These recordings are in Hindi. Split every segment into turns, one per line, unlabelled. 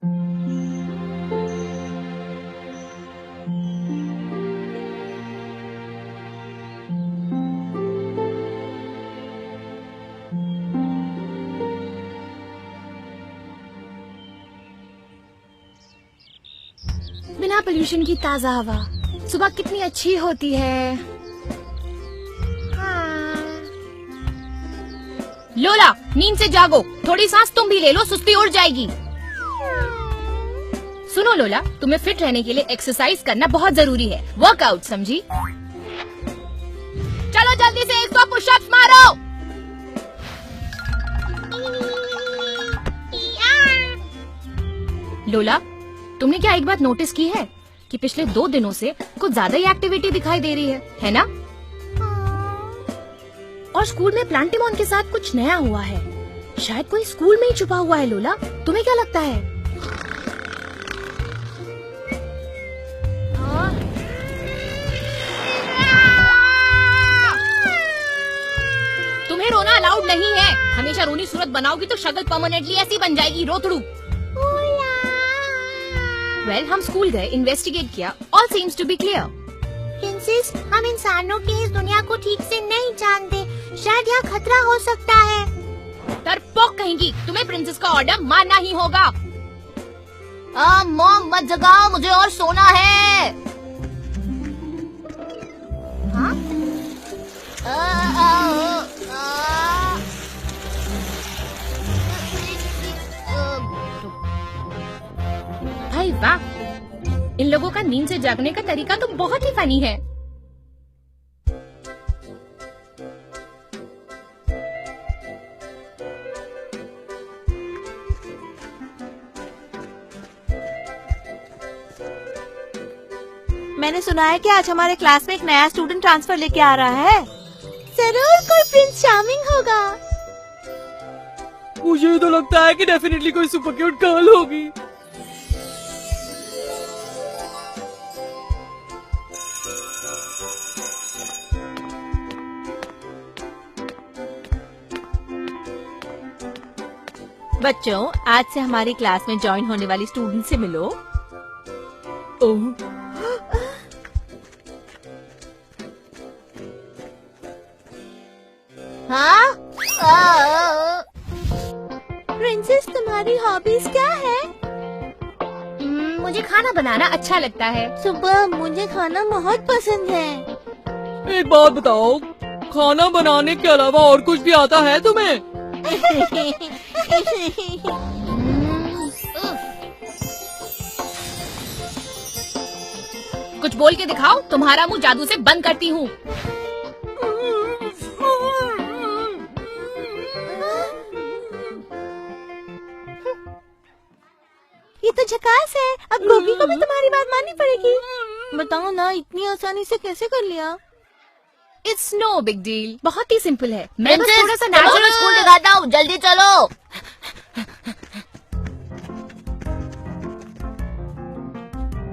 बिना पोल्यूशन की ताजा हवा सुबह कितनी अच्छी होती है। हाँ। लोला, नींद से जागो, थोड़ी सांस तुम भी ले लो, सुस्ती उड़ जाएगी। सुनो लोला, तुम्हें फिट रहने के लिए एक्सरसाइज करना बहुत जरूरी है। वर्कआउट, समझी? चलो जल्दी से 100 पुशअप्स मारो। लोला, तुमने क्या एक बात नोटिस की है कि पिछले 2 दिनों से कुछ ज्यादा ही एक्टिविटी दिखाई दे रही है ना? और स्कूल में प्लांटिमॉन के साथ कुछ नया हुआ है। शायद कोई स्कूल में ही छुपा हुआ है। लोला, तुम्हें क्या लगता है? तुम्हें रोना अलाउड नहीं है। हमेशा रोनी सूरत बनाओगी तो शक्ल परमानेंटली ऐसी बन जाएगी, रोतड़ू। हम स्कूल गए, इन्वेस्टिगेट किया, all seems to be clear.
Princess, हम इंसानों की इस दुनिया को ठीक से नहीं जानते। शायद यहाँ खतरा हो सकता है।
डरपोक कहेंगी, तुम्हें प्रिंसेस का ऑर्डर मानना ही होगा। मॉम मत जगाओ, मुझे और सोना है। हाँ? भाई वाह, इन लोगों का नींद से जागने का तरीका तो बहुत ही फनी है।
मैंने सुना है कि आज हमारे क्लास में एक नया स्टूडेंट ट्रांसफर लेके आ रहा है।
जरूर कोई प्रिंस चार्मिंग होगा।
मुझे तो लगता है कि डेफिनेटली कोई सुपर क्यूट गर्ल होगी।
बच्चों, आज से हमारी क्लास में ज्वाइन होने वाली स्टूडेंट से मिलो।
ओह,
हाँ? प्रिंसेस, तुम्हारी हॉबीज क्या है?
मुझे खाना बनाना अच्छा लगता है।
सुबह मुझे खाना बहुत पसंद है।
एक बात बताओ, खाना बनाने के अलावा और कुछ भी आता है तुम्हें?
कुछ बोल के दिखाओ, तुम्हारा मुंह जादू से बंद करती हूँ।
ये तो झकास है। अब गोगी को भी तुम्हारी बात माननी पड़ेगी। बताओ ना, इतनी आसानी से कैसे कर लिया?
इट्स नो बिग डील, बहुत ही सिंपल है। मैं बस थोड़ा सा नेचुरल
स्कूल दिखाता हूँ, जल्दी चलो।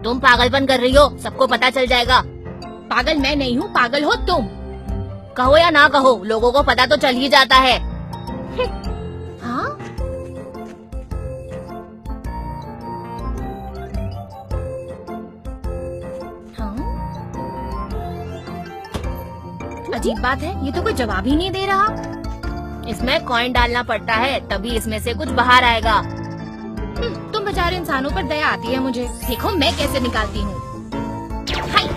तुम पागलपन कर रही हो, सबको पता चल जाएगा। पागल मैं नहीं हूँ, पागल हो तुम।
कहो या ना कहो, लोगों को पता तो चल ही जाता है।
हाँ? अजीब बात है, ये तो कोई जवाब ही नहीं दे रहा।
इसमें कॉइन डालना पड़ता है, तभी इसमें से कुछ बाहर आएगा।
तुम बेचारे इंसानों पर दया आती है मुझे। देखो मैं कैसे निकालती हूँ। हाय।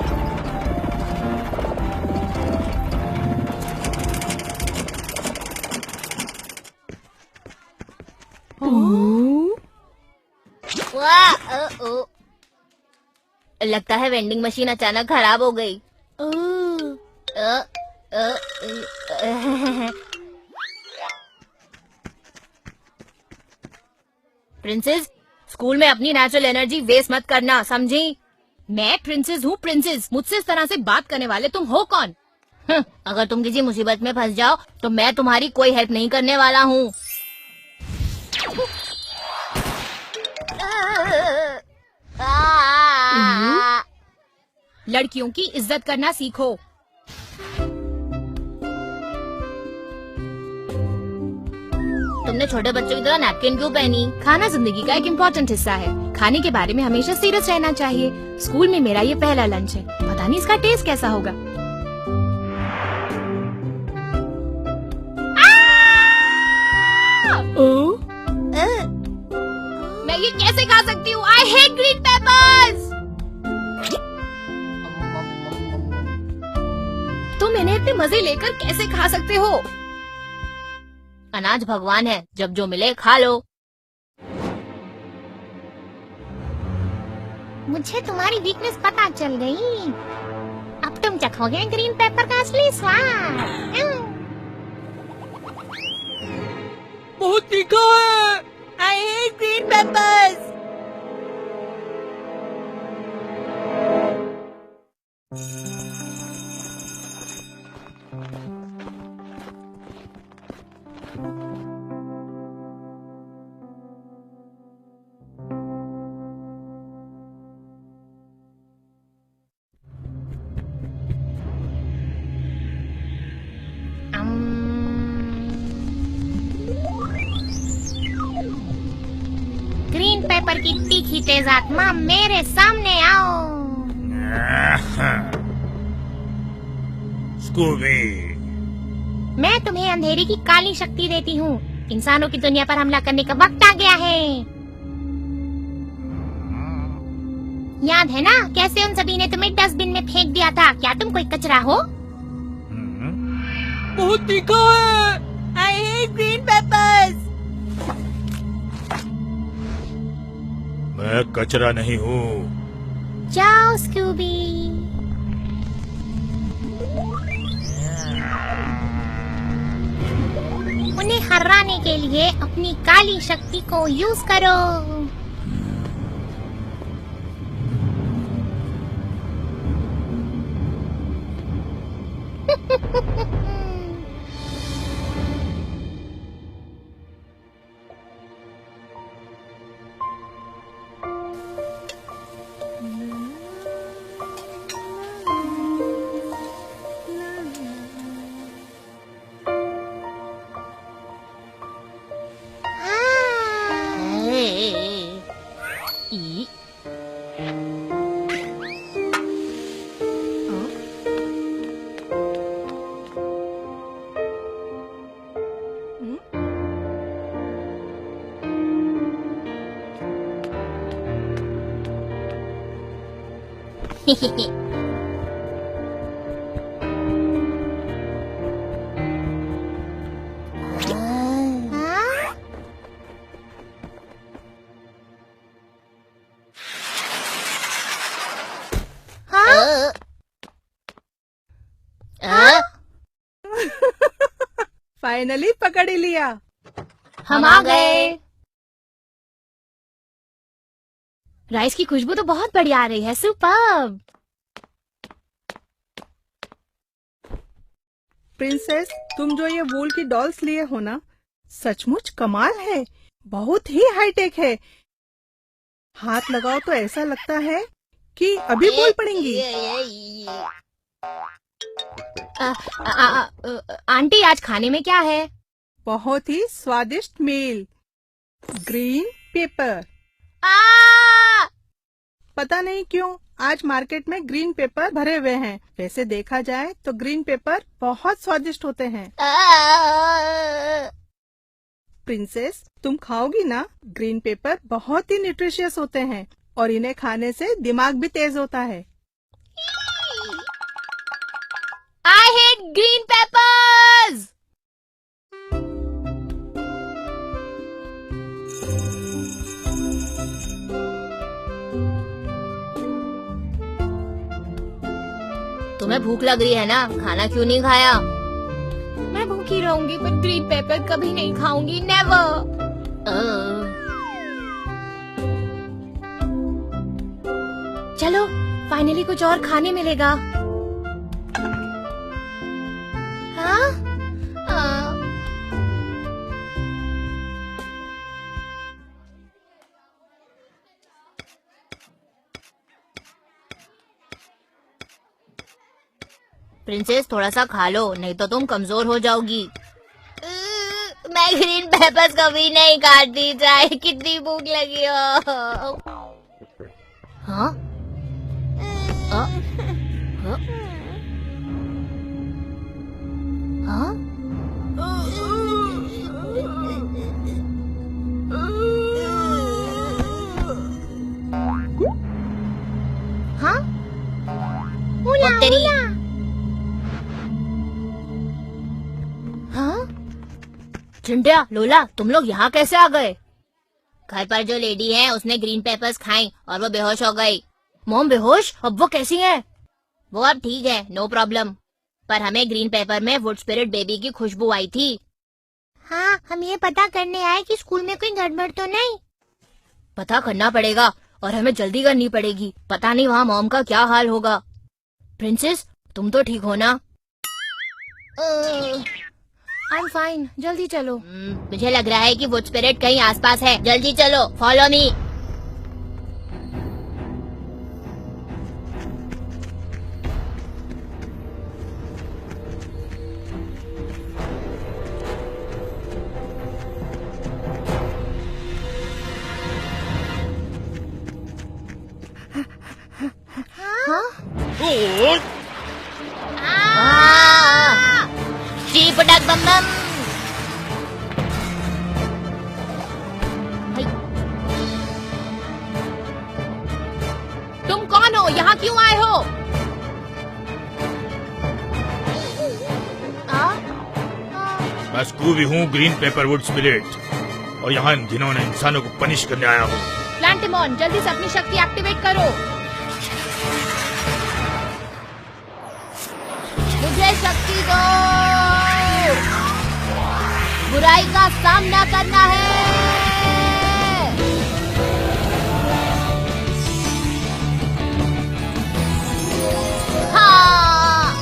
लगता है वेंडिंग मशीन अचानक खराब हो गई। प्रिंसेस, स्कूल में अपनी नेचुरल एनर्जी वेस्ट मत करना, समझी?
मैं प्रिंसेस हूँ, प्रिंसेस। मुझसे इस तरह से बात करने वाले तुम हो कौन?
अगर तुम किसी मुसीबत में फंस जाओ तो मैं तुम्हारी कोई हेल्प नहीं करने वाला हूँ।
लड़कियों की इज्जत करना सीखो। तुमने छोटे बच्चों की तरह नैपकिन क्यों पहनी? खाना जिंदगी का एक इम्पोर्टेंट हिस्सा है। खाने के बारे में हमेशा सीरियस रहना चाहिए। स्कूल में मेरा ये पहला लंच है, पता नहीं इसका टेस्ट कैसा होगा। मैं ये कैसे खा सकती हूँ? I hate green papers. तुम इन्हें इतने मजे लेकर कैसे खा सकते हो? अनाज भगवान है, जब जो मिले खा लो। मुझे तुम्हारी वीकनेस पता चल गई। अब तुम चखोगे ग्रीन पेपर का असली स्वाद।
बहुत तीखा है।
I hate green papers.
Green pepper की तीखी तेज आत्मा, मेरे सामने आओ।
स्कूबी,
मैं तुम्हें अंधेरे की काली शक्ति देती हूँ। इंसानों की दुनिया पर हमला करने का वक्त आ गया है। याद है ना कैसे उन सभी ने तुम्हें डस्टबिन में फेंक दिया था? क्या तुम कोई कचरा हो?
बहुत तीखा है।
I hate green papers.
मैं कचरा नहीं हूँ।
जाओ स्कूबी। उन्हें हराने के लिए अपनी काली शक्ति को यूज करो।
फाइनली पकड़ ही लिया।
हम आ गए। राइस की खुशबू तो बहुत बढ़िया आ रही है। सुपर्ब।
प्रिंसेस, तुम जो ये वूल की डॉल्स लिए हो ना, सचमुच कमाल है। बहुत ही हाईटेक है। हाथ लगाओ तो ऐसा लगता है कि अभी बोल पड़ेंगी।
आंटी, आज खाने में क्या है?
बहुत ही स्वादिष्ट मील, ग्रीन पेपर। पता नहीं क्यों आज मार्केट में ग्रीन पेपर भरे हुए हैं। वैसे देखा जाए तो ग्रीन पेपर बहुत स्वादिष्ट होते हैं। प्रिंसेस, तुम खाओगी ना? ग्रीन पेपर बहुत ही न्यूट्रिशियस होते हैं और इन्हें खाने से दिमाग भी तेज होता है।
I hate green peppers! तुम्हें भूख लग रही है ना? खाना क्यों नहीं खाया? मैं भूखी रहूंगी पर ग्रीन पेपर कभी नहीं खाऊंगी। नेवर। चलो, फाइनली कुछ और खाने मिलेगा। हाँ? प्रिंसेस, थोड़ा सा खा लो, नहीं तो तुम कमजोर हो जाओगी। मैं ग्रीन पेपर्स कभी नहीं काटती, चाहे कितनी भूख लगी हो। हाँ? हाँ? हाँ? हाँ? उला, तेरी हाँ? चिंटिया, लोला, तुम लोग यहाँ कैसे आ गए? घर पर जो लेडी है उसने ग्रीन पेपर्स खाई और वो बेहोश हो गई। मॉम बेहोश? अब वो कैसी है? वो अब ठीक है, नो प्रॉब्लम। पर हमें ग्रीन पेपर में वुड स्पिरिट बेबी की खुशबू आई थी।
हाँ, हम ये पता करने आए कि स्कूल में कोई गड़बड़ तो नहीं।
पता करना पड़ेगा और हमें जल्दी करनी पड़ेगी। पता नहीं वहाँ मॉम का क्या हाल होगा। प्रिंसेस, तुम तो ठीक हो ना? आई एम फाइन, जल्दी चलो। मुझे लग रहा है कि वुड स्पिरिट कहीं आसपास है। जल्दी चलो, फॉलो मी। पटाक बम बम। तुम कौन हो? यहाँ क्यों आए हो?
मैं स्कूबी हूँ, ग्रीन पेपर वुड स्पिरिट, और यहाँ इन दिनों ने इंसानों को पनिश करने आया हूँ।
प्लांटिमॉन, जल्दी से अपनी शक्ति एक्टिवेट करो। मुझे शक्ति दो। बुराई का सामना करना है। हाँ।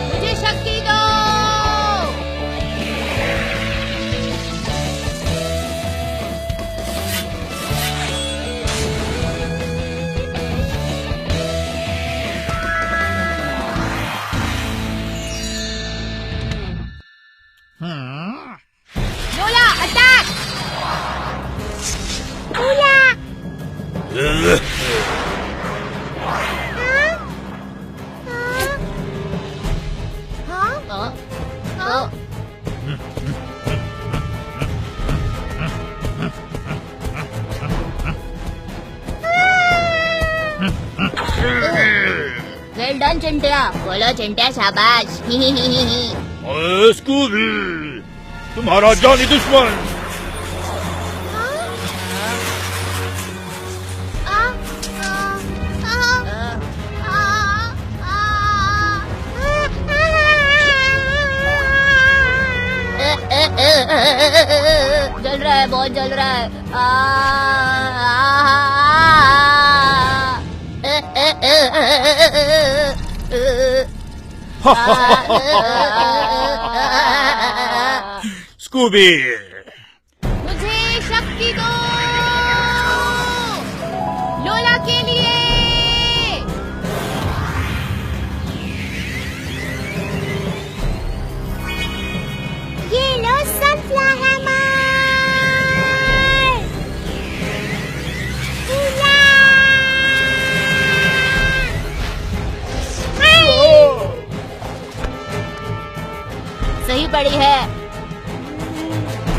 मुझे शक्ति दो। लोला, अटैक! Well done चिंटिया। बोलो चिंटिया, शाबाश।
स्कूबी, तुम्हारा जानी दुश्मन।
जल रहा है, बहुत जल रहा है।
स्कूबी,
मुझे शक्ति दो, लोला के लिए।
ये लो सनफ्लावर
सही पड़ी है।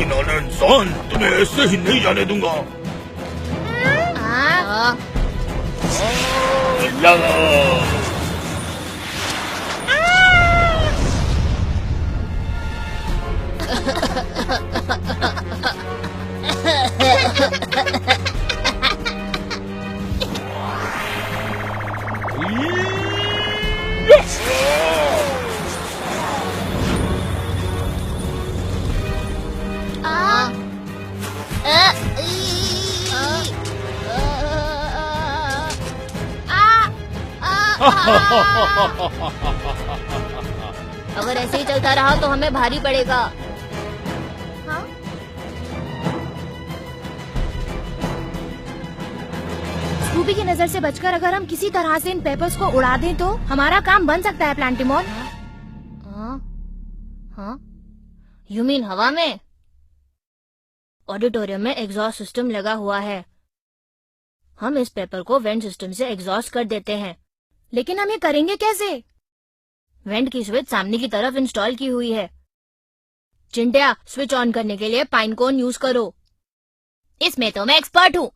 इन्होंने इंसान, तुम्हें ऐसे ही नहीं जाने दूंगा। लगा।
अगर ऐसे ही चलता रहा तो हमें भारी पड़ेगा। हाँ? स्कूबी की नजर से बचकर अगर हम किसी तरह से इन पेपर्स को उड़ा दें तो हमारा काम बन सकता है प्लांटिमॉन। यू मीन हवा में? ऑडिटोरियम में एग्जॉस्ट सिस्टम लगा हुआ है। हम इस पेपर को वेंट सिस्टम से एग्जॉस्ट कर देते हैं। लेकिन हम ये करेंगे कैसे? वेंट की स्विच सामने की तरफ इंस्टॉल की हुई है। चिंटिया, स्विच ऑन करने के लिए पाइन कोन यूज करो। इसमें तो मैं एक्सपर्ट हूँ।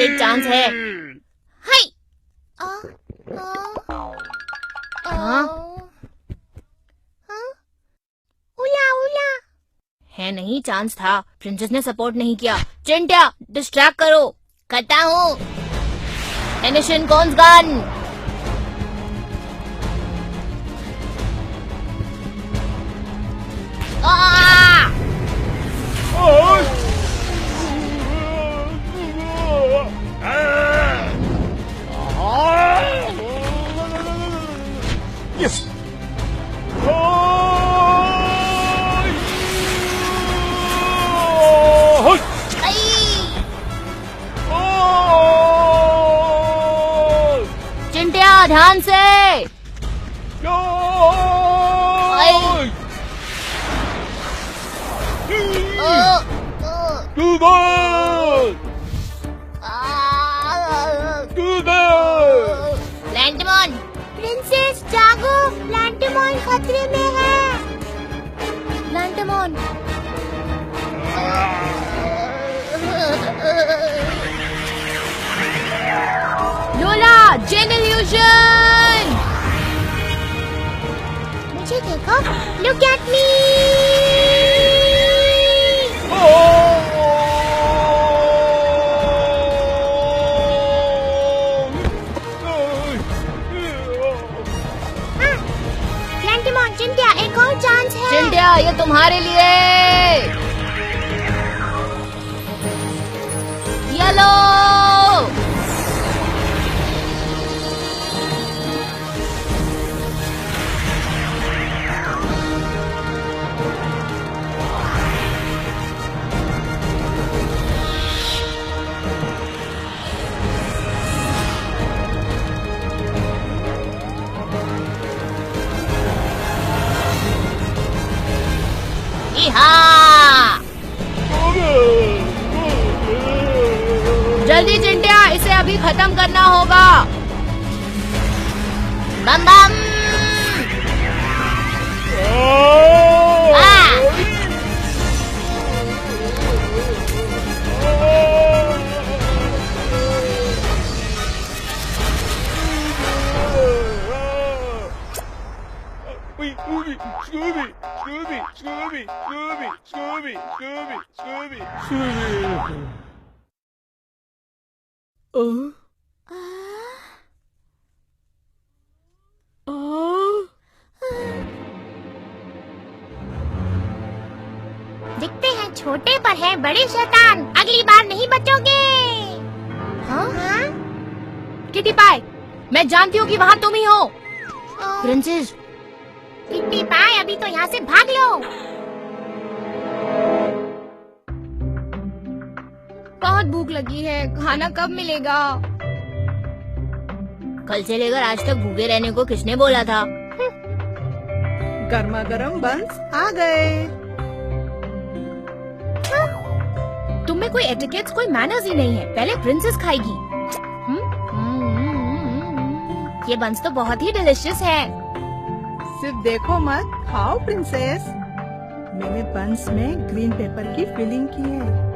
एक चांस है। हाय। हाँ? उला उला। है नहीं, चांस था। प्रिंसेस ने सपोर्ट नहीं किया। चिंटिया, डिस्ट्रैक्ट करो। करता हूँ। एनिशन कॉन्स गन।
Yes.
चिंटिया, ध्यान से। लैंटमॉन। प्रिंसेस जागो, लैंटमॉन खतरे में है। लैंटमॉन। लोला, जेन इल्यूजन। मुझे देखो, लुक एट मी। चिंटिया, एक और चांस है। चिंटिया, ये तुम्हारे लिए। येलो। जल्दी चिंटिया, इसे अभी खत्म करना होगा। बम बम। दिखते हैं छोटे पर हैं बड़े शैतान। अगली बार नहीं बचोगे। हाँ? किटी पाई, मैं जानती हूँ कि वहाँ तुम ही हो। प्रिंसेस। किटी पाई, अभी तो यहाँ से भाग लो। बहुत भूख लगी है, खाना कब मिलेगा? कल से लेकर आज तक भूखे रहने को किसने बोला था?
गर्मा गर्म बंस आ गए।
तुम में कोई एटिकेट्स, कोई मैनर्स ही नहीं है। पहले प्रिंसेस खाएगी। ये बंस तो बहुत ही डिलिशियस है।
सिर्फ देखो मत, खाओ प्रिंसेस। मैंने बंस में ग्रीन पेपर की फिलिंग की है।